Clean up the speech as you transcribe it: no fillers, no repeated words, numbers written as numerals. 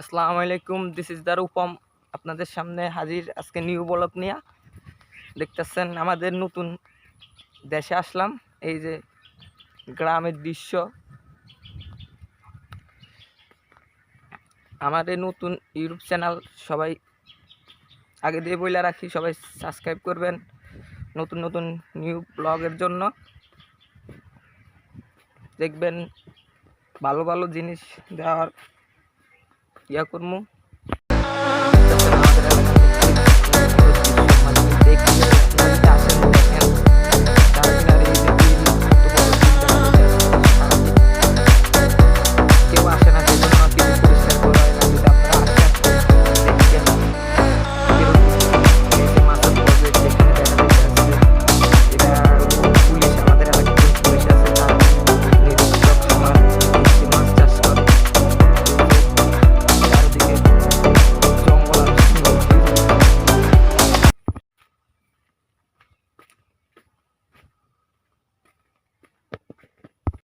আসসালামু আলাইকুম, this is the Rupam. আপনাদের সামনে হাজির আজকে নিউ ব্লগ নিয়ে। দেখতেছেন আমাদের নতুন দেশে আসলাম। এই যে গ্রামের দৃশ্য। আমাদের নতুন ইউটিউব চ্যানেল সবাই আগে দিয়ে বইলা রাখি, সবাই সাবস্ক্রাইব করবেন নতুন নতুন নিউ ব্লগের জন্য। দেখবেন ভালো ভালো জিনিস দেওয়ার ইয়া করবো।